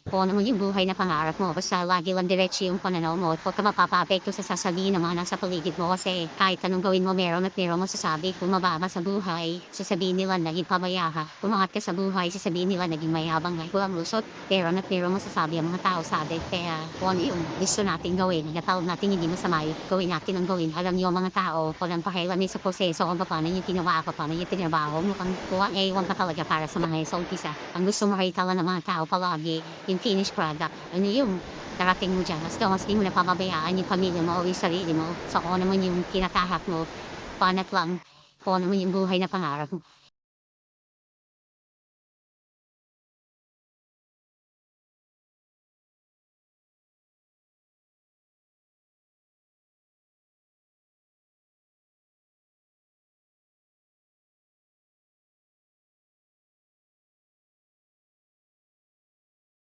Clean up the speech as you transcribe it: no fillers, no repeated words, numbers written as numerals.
Kung ano man yung buhay na pangarap mo, basta lagi lang diretso yung pananaw mo at huwag ka mapapaapekto sa sasabihin ng mga nasa paligid mo kasi kahit anong gawin mo meron at meron masasabi. Kung mababa sa buhay, sasabihin nila naging pabaya ka. Kung umangat ka sa buhay, sasabihin nila naging mayabang ka. Walang lusot, meron at meron masasabi ang mga tao sa atin. Kaya kung ano yung gusto natin gawin, nagatawag natin hindi masama yung gawin natin ang gawin. Alam niyo mga tao, walang pakialam sa proseso kung paano yung ginawa ko, paano yung tinrabaho mo. Kung ewan ka talaga para sa mga sa umpisa. Ang gusto makita lang ng mga tao palagi, yung finished product. Ano yung darating mo dyan. As long as di mo napapabayaan yung pamilya mo o yung sarili mo. So kung ano man yung kinatahak mo, panat lang. Kung ano man yung buhay na pangarap mo.